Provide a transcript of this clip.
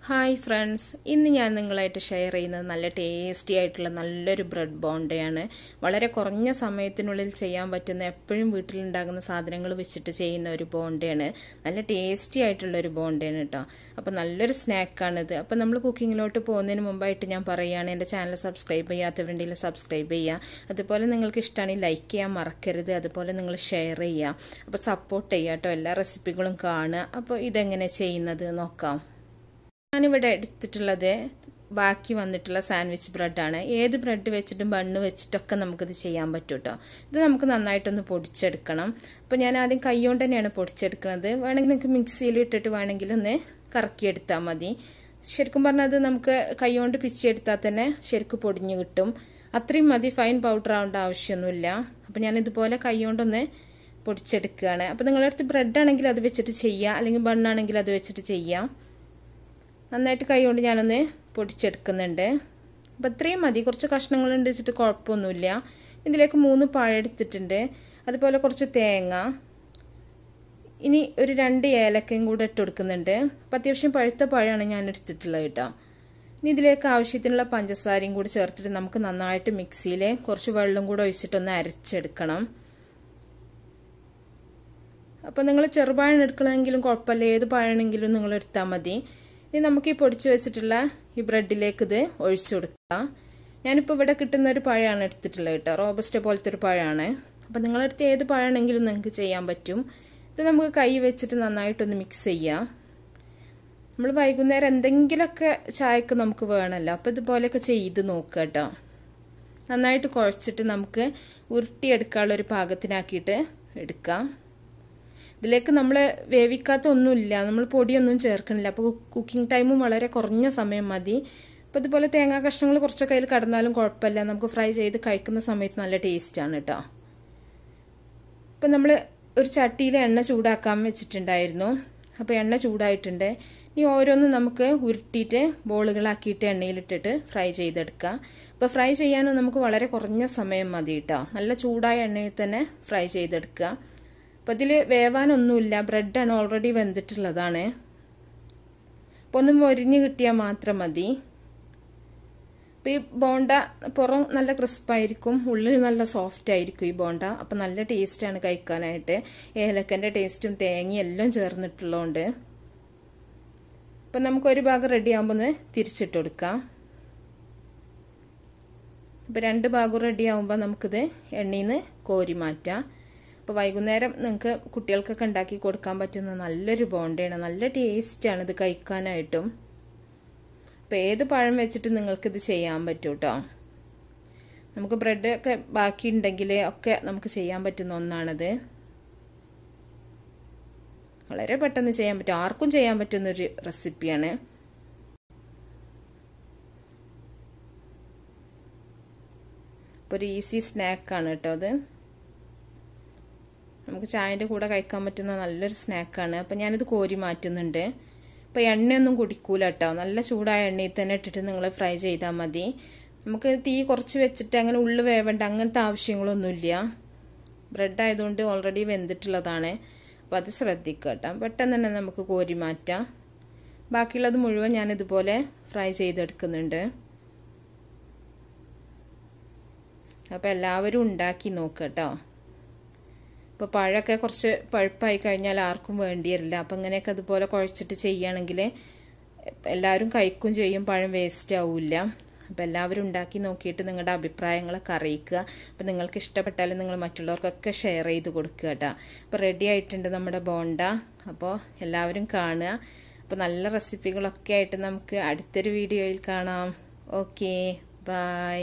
Hi friends, ഇന്ന് ഞാൻ നിങ്ങളായിട്ട് ഷെയർ ചെയ്യുന്നത് നല്ല ടേസ്റ്റി ആയിട്ടുള്ള നല്ലൊരു ബ്രെഡ് ബോണ്ടയാണ്. വളരെ കുറഞ്ഞ സമയത്തിനുള്ളിൽ ചെയ്യാൻ പറ്റുന്ന എപ്പോഴും വീട്ടിലുണ്ടാകുന്ന സാധനങ്ങൾ വെച്ചിട്ട് ചെയ്യുന്ന ഒരു ബോണ്ടയാണ്. നല്ല ടേസ്റ്റി ആയിട്ടുള്ള ഒരു ബോണ്ടയാണ് കേട്ടോ. അപ്പോൾ നല്ലൊരു സ്നാക്കാണിത്. അപ്പോൾ നമ്മൾ കുക്കിങ്ങിലോട്ട് പോകുന്നതിന് മുമ്പായിട്ട് ഞാൻ പറയുകയാണ്, എൻ്റെ ചാനൽ സബ്സ്ക്രൈബ് ചെയ്യാത്തവരുണ്ടെങ്കിൽ സബ്സ്ക്രൈബ് ചെയ്യുക. അതുപോലെ നിങ്ങൾക്ക് ഇഷ്ടമാണെങ്കിൽ ലൈക്ക് ചെയ്യാൻ മറക്കരുത്. അതുപോലെ നിങ്ങൾ ഷെയർ ചെയ്യുക. അപ്പോൾ സപ്പോർട്ട് ചെയ്യുക കേട്ടോ. എല്ലാ റെസിപ്പികളും കാണുക. അപ്പോൾ ഇതെങ്ങനെ ചെയ്യുന്നത് നോക്കാം. ഞാനിവിടെ എടുത്തിട്ടുള്ളത് ബാക്കി വന്നിട്ടുള്ള സാൻഡ്വിച്ച് ബ്രെഡാണ്. ഏത് ബ്രെഡ് വെച്ചിട്ടും ബണ്ണ് വെച്ചിട്ടൊക്കെ നമുക്കിത് ചെയ്യാൻ പറ്റും കേട്ടോ. ഇത് നമുക്ക് നന്നായിട്ടൊന്ന് പൊടിച്ചെടുക്കണം. അപ്പോൾ ഞാൻ ആദ്യം കൈ കൊണ്ട് തന്നെയാണ് പൊടിച്ചെടുക്കുന്നത്. വേണമെങ്കിൽ നിങ്ങൾക്ക് മിക്സിയിൽ ഇട്ടിട്ട് വേണമെങ്കിൽ ഒന്ന് കറക്കിയെടുത്താൽ മതി. ശരിക്കും പറഞ്ഞാൽ അത് നമുക്ക് കൈ കൊണ്ട് പിച്ചെടുത്താൽ തന്നെ ശരിക്കും പൊടിഞ്ഞു കിട്ടും. അത്രയും മതി, ഫൈൻ പൗഡർ ആവേണ്ട ആവശ്യമൊന്നുമില്ല. അപ്പോൾ ഞാനിതുപോലെ കൈ കൊണ്ടൊന്ന് പൊടിച്ചെടുക്കുകയാണ്. അപ്പോൾ നിങ്ങളുടെ അടുത്ത് ബ്രെഡ് ആണെങ്കിൽ അത് വെച്ചിട്ട് ചെയ്യാം, അല്ലെങ്കിൽ ബണ്ണാണെങ്കിൽ അത് വെച്ചിട്ട് ചെയ്യാം. നന്നായിട്ട് കൈ കൊണ്ട് ഞാനൊന്ന് പൊടിച്ചെടുക്കുന്നുണ്ട്. അപ്പം ഇത്രയും മതി. കുറച്ച് കഷ്ണങ്ങളുണ്ട് വെച്ചിട്ട് കുഴപ്പമൊന്നുമില്ല. ഇതിലേക്ക് 3 പഴം എടുത്തിട്ടുണ്ട്. അതുപോലെ കുറച്ച് തേങ്ങ, ഇനി ഒരു 2 ഏലക്കയും കൂടെ ഇട്ട് കൊടുക്കുന്നുണ്ട്. അപ്പം അത്യാവശ്യം പഴുത്ത പഴമാണ് ഞാൻ എടുത്തിട്ടുള്ളത് കേട്ടോ. ഇനി ഇതിലേക്ക് ആവശ്യത്തിനുള്ള പഞ്ചസാരയും കൂടി ചേർത്തിട്ട് നമുക്ക് നന്നായിട്ട് മിക്സിയിൽ കുറച്ച് വെള്ളം കൂടെ ഒഴിച്ചിട്ടൊന്ന് അരച്ചെടുക്കണം. അപ്പം നിങ്ങൾ ചെറുപഴം എടുക്കണമെങ്കിലും കുഴപ്പമില്ല, ഏത് പഴമാണെങ്കിലും നിങ്ങൾ എടുത്താൽ മതി. ഇനി നമുക്ക് ഈ പൊടിച്ച് വെച്ചിട്ടുള്ള ഈ ബ്രെഡിലേക്ക് ഇത് ഒഴിച്ചു കൊടുക്കാം. ഞാനിപ്പോൾ ഇവിടെ കിട്ടുന്ന ഒരു പഴമാണ് എടുത്തിട്ടുള്ളത് കേട്ടോ. റോബസ്റ്റ പോലത്തെ ഒരു പഴമാണ്. അപ്പം നിങ്ങളടുത്ത് ഏത് പഴമാണെങ്കിലും നിങ്ങൾക്ക് ചെയ്യാൻ പറ്റും. ഇത് നമുക്ക് കൈ വെച്ചിട്ട് നന്നായിട്ടൊന്ന് മിക്സ് ചെയ്യാം. നമ്മൾ വൈകുന്നേരം എന്തെങ്കിലുമൊക്കെ ചായക്ക് നമുക്ക് വേണമല്ലോ. അപ്പോൾ ഇതുപോലെയൊക്കെ ചെയ്ത് നോക്കുക കേട്ടോ. നന്നായിട്ട് കുഴച്ചിട്ട് നമുക്ക് ഉരുട്ടിയെടുക്കാനുള്ളൊരു പാകത്തിനാക്കിയിട്ട് എടുക്കാം. ഇതിലേക്ക് നമ്മൾ വേവിക്കാത്ത ഒന്നുമില്ല, നമ്മൾ പൊടിയൊന്നും ചേർക്കണില്ല. അപ്പോൾ കുക്കിംഗ് ടൈമും വളരെ കുറഞ്ഞ സമയം മതി. അപ്പോൾ ഇതുപോലെ തേങ്ങാ കഷ്ണങ്ങൾ കുറച്ചൊക്കെ അതിൽ കടന്നാലും കുഴപ്പമില്ല. നമുക്ക് ഫ്രൈ ചെയ്ത് കഴിക്കുന്ന സമയത്ത് നല്ല ടേസ്റ്റാണ് കേട്ടോ. അപ്പോൾ നമ്മൾ ഒരു ചട്ടിയിൽ എണ്ണ ചൂടാക്കാൻ വെച്ചിട്ടുണ്ടായിരുന്നു. അപ്പോൾ എണ്ണ ചൂടായിട്ടുണ്ട്. ഇനി ഓരോന്നും നമുക്ക് ഉരുട്ടിയിട്ട് ബോളുകളാക്കിയിട്ട് എണ്ണയിലിട്ടിട്ട് ഫ്രൈ ചെയ്തെടുക്കാം. അപ്പോൾ ഫ്രൈ ചെയ്യാനും നമുക്ക് വളരെ കുറഞ്ഞ സമയം മതി കേട്ടോ. നല്ല ചൂടായ എണ്ണയിൽ തന്നെ ഫ്രൈ ചെയ്തെടുക്കുക. അപ്പോൾ ഇതിൽ വേവാനൊന്നുമില്ല, ബ്രെഡാണ് ഓൾറെഡി വെന്തിട്ടുള്ളതാണ്. അപ്പോൾ ഒന്ന് മൊരിഞ്ഞ് കിട്ടിയാൽ മാത്രം മതി. അപ്പോൾ ഈ ബോണ്ട പുറം നല്ല ക്രിസ്പായിരിക്കും, ഉള്ളിൽ നല്ല സോഫ്റ്റ് ആയിരിക്കും ഈ ബോണ്ട. അപ്പോൾ നല്ല ടേസ്റ്റാണ് കഴിക്കാനായിട്ട്. ഏലക്കൻ്റെ ടേസ്റ്റും തേങ്ങയും എല്ലാം ചേർന്നിട്ടുള്ളതുകൊണ്ട്. അപ്പോൾ നമുക്കൊരു ഭാഗം റെഡി ആകുമ്പോൾ ഒന്ന് തിരിച്ചിട്ട് കൊടുക്കാം. അപ്പോൾ 2 ഭാഗം റെഡി ആകുമ്പോൾ നമുക്കിത് എണ്ണയിൽ നിന്ന് കോരി മാറ്റാം. അപ്പോൾ വൈകുന്നേരം നിങ്ങൾക്ക് കുട്ടികൾക്കൊക്കെ ഉണ്ടാക്കി കൊടുക്കാൻ പറ്റുന്ന നല്ലൊരു ബോണ്ടയാണ്. നല്ല ടേസ്റ്റാണ് ഇത് കഴിക്കാനായിട്ടും. അപ്പോൾ ഏത് പഴം വെച്ചിട്ട് നിങ്ങൾക്കിത് ചെയ്യാൻ പറ്റും കേട്ടോ. നമുക്ക് ബ്രെഡ് ഒക്കെ ബാക്കി ഉണ്ടെങ്കിൽ ഒക്കെ നമുക്ക് ചെയ്യാൻ പറ്റുന്ന ഒന്നാണത്. വളരെ പെട്ടെന്ന് ചെയ്യാൻ പറ്റും, ആർക്കും ചെയ്യാൻ പറ്റുന്നൊരു റെസിപ്പിയാണ്. ഇപ്പോൾ ഒരു ഈസി സ്നാക്കാണ് കേട്ടോ അത്. നമുക്ക് ചായൻ്റെ കൂടെ കഴിക്കാൻ പറ്റുന്ന നല്ലൊരു സ്നാക്കാണ്. അപ്പോൾ ഞാനിത് കോരി മാറ്റുന്നുണ്ട്. അപ്പോൾ എണ്ണയൊന്നും കുടിക്കൂല കേട്ടോ. നല്ല ചൂടായ എണ്ണയിൽ തന്നെ ഇട്ടിട്ട് നിങ്ങൾ ഫ്രൈ ചെയ്താൽ മതി. നമുക്ക് തീ കുറച്ച് വെച്ചിട്ട് അങ്ങനെ ഉള്ളു വേവേണ്ട അങ്ങനത്തെ ആവശ്യങ്ങളൊന്നുമില്ല. ബ്രെഡ് ആയതുകൊണ്ട് ഓൾറെഡി വെന്തിട്ടുള്ളതാണ്. അപ്പോൾ അത് ശ്രദ്ധിക്കുക കേട്ടോ. പെട്ടെന്ന് തന്നെ നമുക്ക് കോരി മാറ്റാം. ബാക്കിയുള്ളത് മുഴുവൻ ഞാനിതുപോലെ ഫ്രൈ ചെയ്തെടുക്കുന്നുണ്ട്. അപ്പോൾ എല്ലാവരും ഉണ്ടാക്കി നോക്കുക കേട്ടോ. ഇപ്പോൾ പഴമൊക്കെ കുറച്ച് പഴുപ്പായി കഴിഞ്ഞാൽ ആർക്കും വേണ്ടി വരില്ല. അപ്പം ഇങ്ങനെയൊക്കെ അതുപോലെ കുഴച്ചിട്ട് ചെയ്യുകയാണെങ്കിൽ എല്ലാവരും കഴിക്കും ചെയ്യും, പഴം വേസ്റ്റ് ആവില്ല. അപ്പോൾ എല്ലാവരും ഉണ്ടാക്കി നോക്കിയിട്ട് നിങ്ങളുടെ അഭിപ്രായങ്ങളൊക്കെ അറിയിക്കുക. അപ്പോൾ നിങ്ങൾക്ക് ഇഷ്ടപ്പെട്ടാലും നിങ്ങൾ മറ്റുള്ളവർക്കൊക്കെ ഷെയർ ചെയ്ത് കൊടുക്കുക കേട്ടോ. അപ്പോൾ റെഡി ആയിട്ടുണ്ട് നമ്മുടെ ബോണ്ട. അപ്പോൾ എല്ലാവരും കാണുക. അപ്പോൾ നല്ല റെസിപ്പികളൊക്കെ ആയിട്ട് നമുക്ക് അടുത്തൊരു വീഡിയോയിൽ കാണാം. Okay, by.